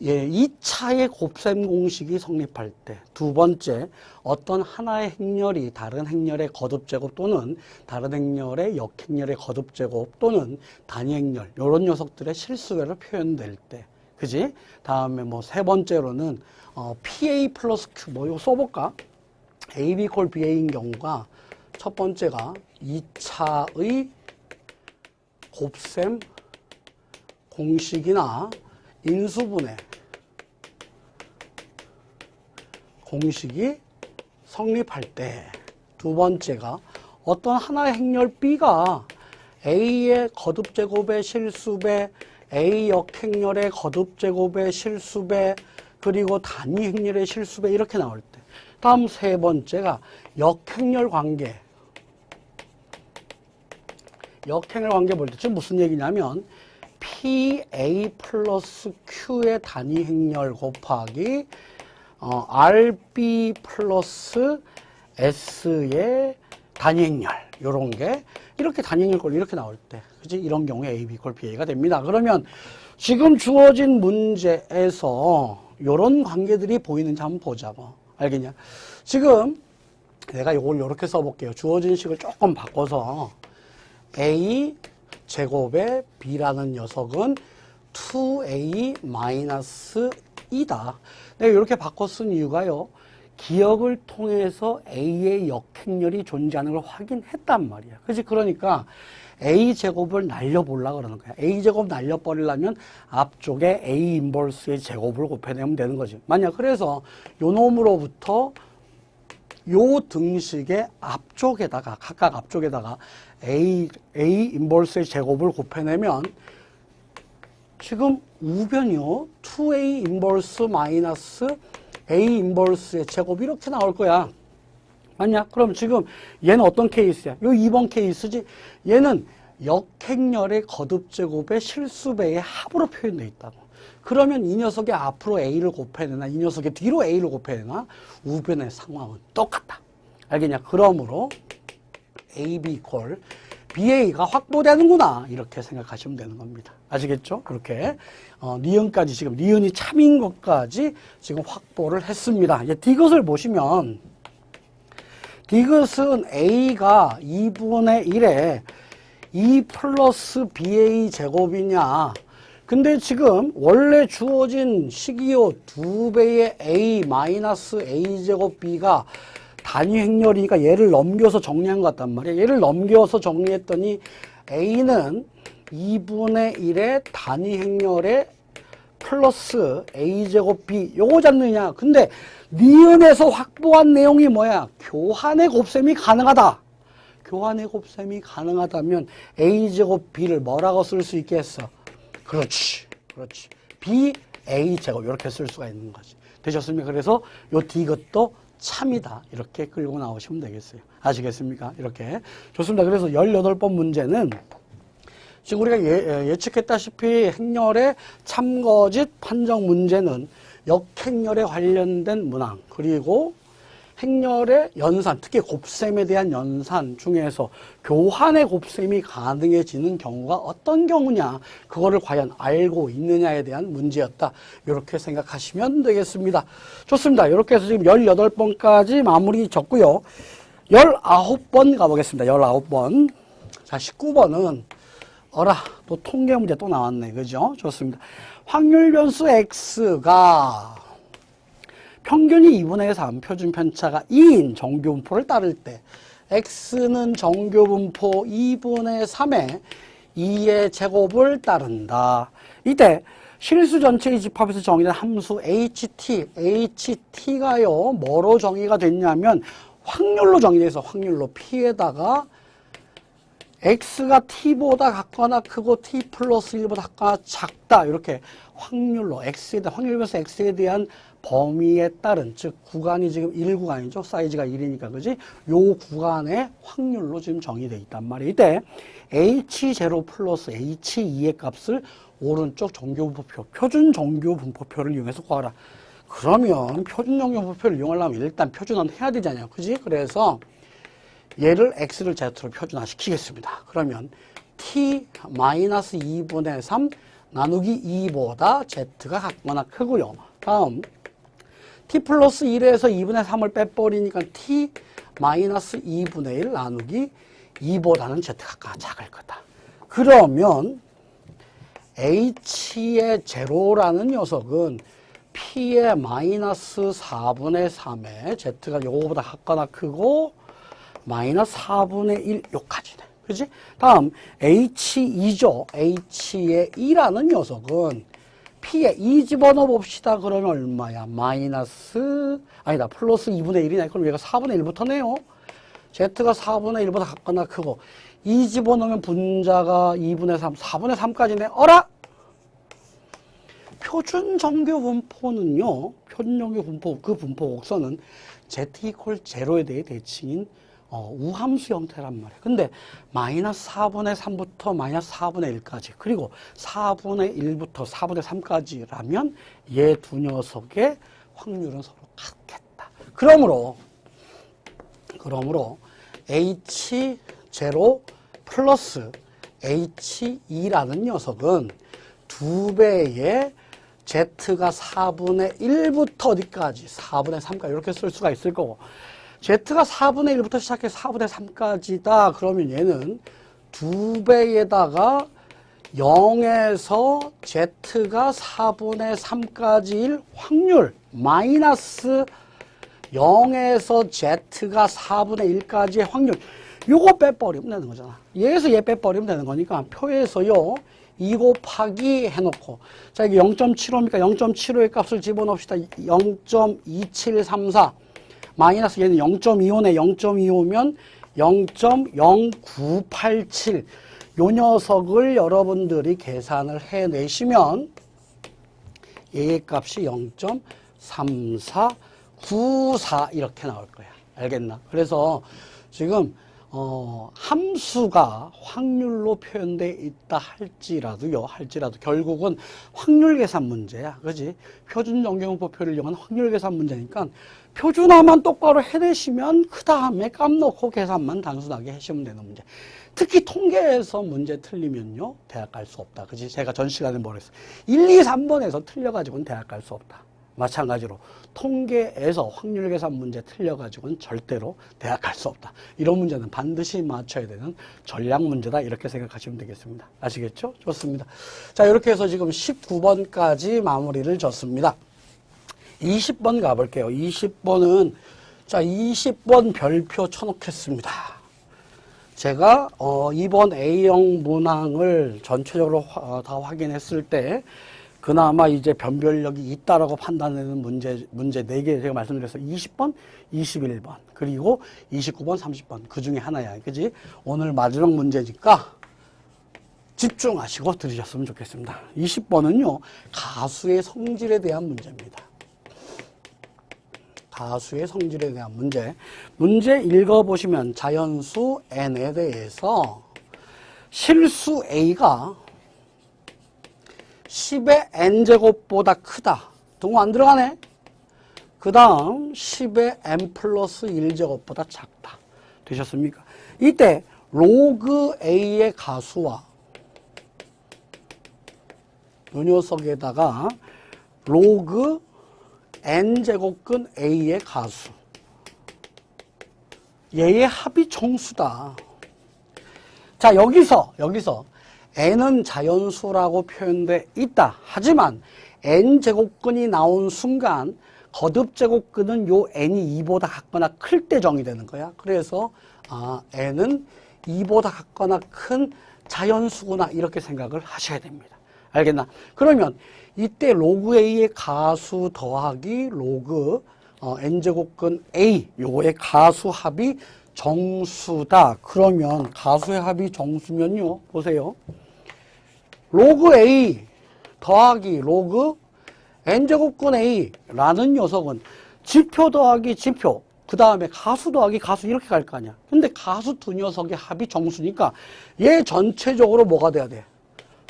2차의 곱셈 공식이 성립할 때, 두 번째 어떤 하나의 행렬이 다른 행렬의 거듭제곱 또는 다른 행렬의 역행렬의 거듭제곱 또는 단위 행렬 이런 녀석들의 실수배로 표현될 때, 그지? 다음에 세 번째로는 PA 플러스 Q 이거 써볼까? AB 콜 BA인 경우가 첫 번째가 2차의 곱셈 공식이나 인수분해 공식이 성립할 때, 두 번째가 어떤 하나의 행렬 B가 A의 거듭제곱의 실수배 A 역행렬의 거듭제곱의 실수배 그리고 단위 행렬의 실수배 이렇게 나올 때 다음 세 번째가 역행렬 관계. 역행렬 관계 볼 때 지금 무슨 얘기냐면 PA 플러스 Q의 단위 행렬 곱하기 RB 플러스 S의 단위 행렬 요런 게 이렇게 단위 행렬 이렇게 나올 때 그지 이런 경우에 AB 이퀄 BA가 됩니다. 그러면 지금 주어진 문제에서 요런 관계들이 보이는지 한번 보자고. 알겠냐? 지금 내가 요걸 요렇게 써볼게요. 주어진 식을 조금 바꿔서 A 제곱의 B라는 녀석은 2A 마이너스 2다. 내가 이렇게 바꿔 쓴 이유가요. 기억을 통해서 A의 역행렬이 존재하는 걸 확인했단 말이야. 그치? 그러니까 A제곱을 날려보려고 그러는 거야. A제곱 날려버리려면 앞쪽에 A 인버스의 제곱을 곱해내면 되는 거지. 만약 그래서 요 놈으로부터 요 등식의 앞쪽에다가 각각 앞쪽에다가 A 인버스의 제곱을 곱해내면 지금 우변이요. 2A 인버스 마이너스 A 인버스의 제곱 이렇게 나올 거야. 맞냐? 그럼 지금 얘는 어떤 케이스야? 요 2번 케이스지. 얘는 역행렬의 거듭제곱의 실수배의 합으로 표현되어 있다고. 그러면 이 녀석의 앞으로 A를 곱해내나 이 녀석의 뒤로 A를 곱해내나 우변의 상황은 똑같다. 알겠냐? 그러므로 AB 이퀄 BA가 확보되는구나. 이렇게 생각하시면 되는 겁니다. 아시겠죠? 그렇게 니은까지 지금 니은이 참인 것까지 지금 확보를 했습니다. 이제 디귿을 보시면 디귿은 A가 2분의 1에 2 플러스 BA 제곱이냐. 근데 지금 원래 주어진 식이요 2배의 A 마이너스 A 제곱 B가 단위 행렬이니까 얘를 넘겨서 정리한 것 같단 말이야. 얘를 넘겨서 정리했더니 A는 2분의 1의 단위 행렬에 플러스 A제곱 B 요거 잡느냐. 근데 니은에서 확보한 내용이 뭐야? 교환의 곱셈이 가능하다. 교환의 곱셈이 가능하다면 A제곱 B를 뭐라고 쓸 수 있겠어? 그렇지. 그렇지. B, A제곱 이렇게 쓸 수가 있는 거지. 되셨습니까? 그래서 요 디귿도 참이다. 이렇게 끌고 나오시면 되겠어요. 아시겠습니까? 이렇게. 좋습니다. 그래서 18번 문제는 지금 우리가 예측했다시피 행렬의 참거짓 판정 문제는 역행렬에 관련된 문항 그리고 행렬의 연산, 특히 곱셈에 대한 연산 중에서 교환의 곱셈이 가능해지는 경우가 어떤 경우냐 그거를 과연 알고 있느냐에 대한 문제였다. 이렇게 생각하시면 되겠습니다. 좋습니다. 이렇게 해서 지금 18번까지 마무리 졌고요. 19번 가보겠습니다. 19번. 자, 19번은 또 통계 문제 또 나왔네. 그죠? 좋습니다. 확률 변수 x가 평균이 2분의 3, 표준 편차가 2인 정교분포를 따를 때 x는 정교분포 2분의 3의 2의 제곱을 따른다. 이때 실수 전체의 집합에서 정의된 함수 HT가요. 뭐로 정의가 됐냐면 확률로 정의돼서 확률로 P에다가 x가 t보다 같거나 크고 t 플러스 1보다 같거나 작다. 이렇게 확률로 x에 대한 확률 변수 x에 대한 범위에 따른 즉 구간이 지금 1구간이죠. 사이즈가 1이니까 그지? 요 구간의 확률로 지금 정의되어 있단 말이에요. 이때 h0 플러스 h2의 값을 오른쪽 정교분포표, 표준 정교분포표를 이용해서 구하라. 그러면 표준 정교분포표를 이용하려면 일단 표준화는 해야 되잖아요. 그지? 그래서 얘를 x를 z로 표준화 시키겠습니다. 그러면 t-2분의 3 나누기 2보다 z가 같거나 크고요. 다음 t 플러스 1에서 2분의 3을 빼버리니까 t-2분의 1 나누기 2보다는 z가 작을 거다. 그러면 h의 제로라는 녀석은 p의 마이너스 4분의 3에 z가 요거보다 같거나 크고 마이너스 4분의 1 요까지네. 그지? 다음 H2죠. H의 2라는 녀석은 P에 2 집어넣어 봅시다. 그러면 얼마야? 플러스 2분의 1이네. 그럼 얘가 4분의 1부터네요. Z가 4분의 1보다 같거나 크고 2 집어넣으면 분자가 2분의 3, 4분의 3까지네. 어라? 표준 정규 분포는요, 표준 정규 분포, 그 분포 곡선은 z 이퀄 제로에 대해 대칭인 우함수 형태란 말이에요. 근데 마이너스 4분의 3부터 마이너스 4분의 1까지, 그리고 4분의 1부터 4분의 3까지라면 얘 두 녀석의 확률은 서로 같겠다. 그러므로 H0 플러스 H2라는 녀석은 2배의 Z가 4분의 1부터 어디까지? 4분의 3까지 이렇게 쓸 수가 있을 거고, Z가 4분의 1부터 시작해 4분의 3까지다. 그러면 얘는 2배에다가 0에서 Z가 4분의 3까지일 확률 마이너스 0에서 Z가 4분의 1까지의 확률, 요거 빼버리면 되는 거잖아. 얘에서 얘 빼버리면 되는 거니까 표에서요 2 곱하기 해놓고, 자 이게 0.75니까 0.75의 값을 집어넣읍시다. 0.2734 마이너스 얘는 0.25네. 0.25면 0.0987. 요 녀석을 여러분들이 계산을 해내시면 얘의 값이 0.3494 이렇게 나올 거야. 알겠나? 그래서 지금 함수가 확률로 표현되어 있다 할지라도 결국은 확률 계산 문제야. 그지? 표준 정규분포표를 이용한 확률 계산 문제니까 표준화만 똑바로 해내시면 그 다음에 값 넣고 계산만 단순하게 하시면 되는 문제. 특히 통계에서 문제 틀리면요 대학 갈 수 없다. 그지? 제가 전 시간에 뭐랬어? 1, 2, 3번에서 틀려가지고는 대학 갈 수 없다. 마찬가지로 통계에서 확률 계산 문제 틀려가지고는 절대로 대학 갈 수 없다. 이런 문제는 반드시 맞춰야 되는 전략 문제다. 이렇게 생각하시면 되겠습니다. 아시겠죠? 좋습니다. 자, 이렇게 해서 지금 19번까지 마무리를 졌습니다. 20번 가볼게요. 20번은, 자, 20번 별표 쳐놓겠습니다. 제가, 이번 A형 문항을 전체적으로 다 확인했을 때, 그나마 이제 변별력이 있다라고 판단되는 문제 4개 제가 말씀드렸어요. 20번, 21번, 그리고 29번, 30번. 그 중에 하나야. 그지? 오늘 마지막 문제니까 집중하시고 들으셨으면 좋겠습니다. 20번은요, 가수의 성질에 대한 문제입니다. 가수의 성질에 대한 문제. 문제 읽어보시면 자연수 n에 대해서 실수 a가 10의 n제곱보다 크다. 동호 안 들어가네? 그 다음 10의 n 플러스 1제곱보다 작다. 되셨습니까? 이때 로그 a의 가수와 이 녀석에다가 로그 n제곱근 a의 가수, 얘의 합이 정수다. 자, 여기서 n은 자연수라고 표현돼 있다. 하지만 n제곱근이 나온 순간 거듭제곱근은 요 n이 2보다 같거나 클 때 정의되는 거야. 그래서 n은 2보다 같거나 큰 자연수구나 이렇게 생각을 하셔야 됩니다. 알겠나? 그러면 이때 로그 a의 가수 더하기 로그 n제곱근 a 요거의 가수 합이 정수다. 그러면 가수의 합이 정수면요. 보세요. 로그 a 더하기 로그 n제곱근 a라는 녀석은 지표 더하기 지표, 그 다음에 가수 더하기 가수 이렇게 갈 거 아니야. 근데 가수 두 녀석의 합이 정수니까 얘 전체적으로 뭐가 돼야 돼?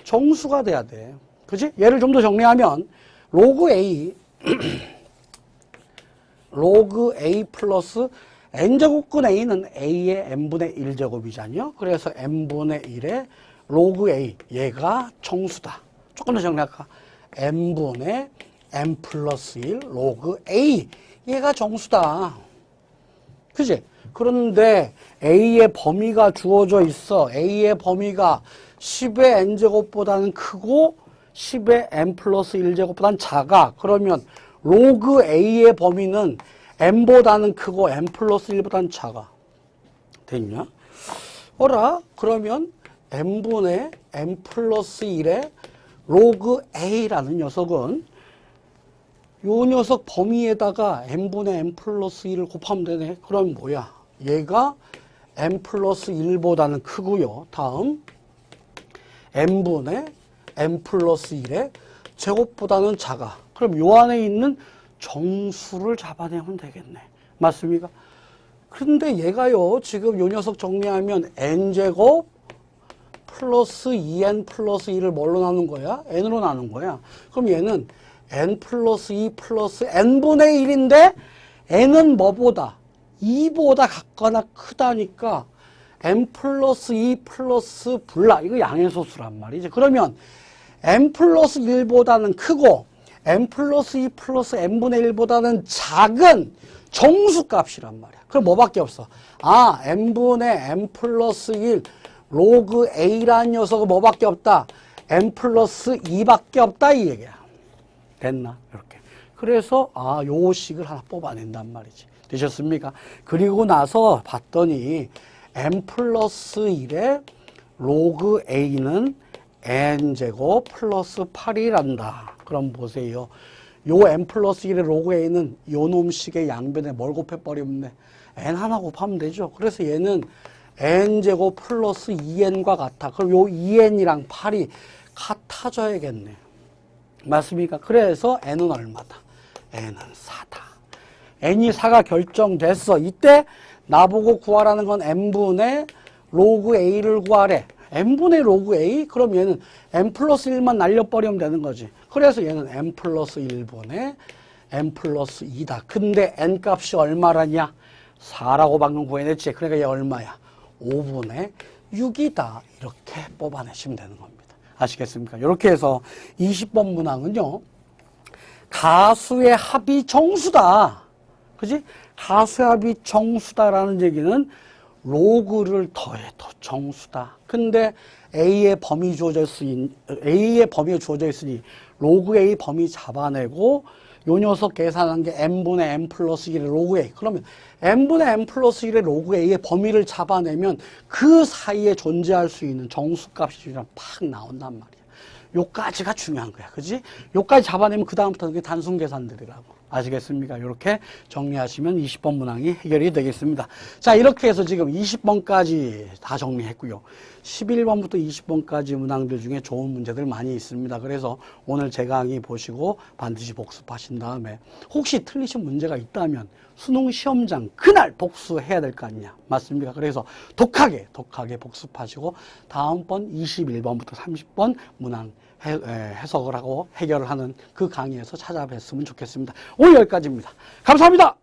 정수가 돼야 돼. 그치? 얘를 좀 더 정리하면 로그 a 로그 a 플러스 n제곱근 a는 a의 n분의 1제곱이잖아요. 그래서 n분의 1의 로그 a, 얘가 정수다. 조금 더 정리할까? n분의 n 플러스 1 로그 a, 얘가 정수다. 그치? 그런데 a의 범위가 주어져 있어. a의 범위가 10의 n제곱보다는 크고 10의 n 플러스 1제곱보다는 작아. 그러면 로그 a의 범위는 n보다는 크고 n 플러스 1보다는 작아. 됐냐? 어라? 그러면 n분의 n 플러스 1의 로그 a라는 녀석은 요 녀석 범위에다가 n분의 n 플러스 1을 곱하면 되네. 그럼 뭐야? 얘가 n 플러스 1보다는 크고요. 다음 n분의 n 플러스 1의 제곱보다는 작아. 그럼 요 안에 있는 정수를 잡아내면 되겠네. 맞습니까? 근데 얘가요, 지금 요 녀석 정리하면 n제곱 플러스 2n 플러스 2를 뭘로 나눈 거야? n으로 나눈 거야. 그럼 얘는 n 플러스 2 플러스 n분의 1인데 n은 뭐보다? 2보다 같거나 크다니까 n 플러스 2 플러스 불라. 이거 양해소수란 말이지. 그러면 n 플러스 1보다는 크고 n 플러스 2 플러스 n분의 1보다는 작은 정수값이란 말이야. 그럼 뭐밖에 없어? 아, n분의 n 플러스 1 로그 a라는 녀석은 뭐밖에 없다? n 플러스 2밖에 없다 이 얘기야. 됐나? 이렇게. 그래서 요 식을 하나 뽑아낸단 말이지. 되셨습니까? 그리고 나서 봤더니 n 플러스 1의 로그 a는 n제곱 플러스 8이란다. 그럼 보세요. 요 n 플러스 1의 로그 a는 요 놈식의 양변에 뭘 곱해버리면 돼? n 하나 곱하면 되죠. 그래서 얘는 n제곱 플러스 2n과 같아. 그럼 요 2n이랑 8이 같아져야겠네. 맞습니까? 그래서 n은 얼마다? n은 4다. n이 4가 결정됐어. 이때 나보고 구하라는 건 n분의 로그 a를 구하래. n분의 로그 a? 그럼 얘는 n 플러스 1만 날려버리면 되는 거지. 그래서 얘는 n 플러스 1분의 n 플러스 2다. 근데 n 값이 얼마라냐? 4라고 방금 구해냈지. 그러니까 얘 얼마야? 5분의 6이다. 이렇게 뽑아내시면 되는 겁니다. 아시겠습니까? 이렇게 해서 20번 문항은요. 가수의 합이 정수다. 그지? 가수의 합이 정수다라는 얘기는 로그를 더해도 정수다. 근데 A의 범위 주어져 있으니 로그 A 범위 잡아내고 요 녀석 계산한 게 n분의 n 플러스 1의 로그 A. 그러면 n분의 n 플러스 1의 로그 A의 범위를 잡아내면 그 사이에 존재할 수 있는 정수값이 그냥 팍 나온단 말이야. 요까지가 중요한 거야. 그지? 요까지 잡아내면 그다음부터 그게 단순 계산들이라고. 아시겠습니까? 이렇게 정리하시면 20번 문항이 해결이 되겠습니다. 자, 이렇게 해서 지금 20번까지 다 정리했고요. 11번부터 20번까지 문항들 중에 좋은 문제들 많이 있습니다. 그래서 오늘 제 강의 보시고 반드시 복습하신 다음에 혹시 틀리신 문제가 있다면 수능 시험장 그날 복수해야 될 거 아니냐. 맞습니까? 그래서 독하게 복습하시고 다음번 21번부터 30번 문항 해석을 하고 해결을 하는 그 강의에서 찾아뵀으면 좋겠습니다. 오늘 여기까지입니다. 감사합니다.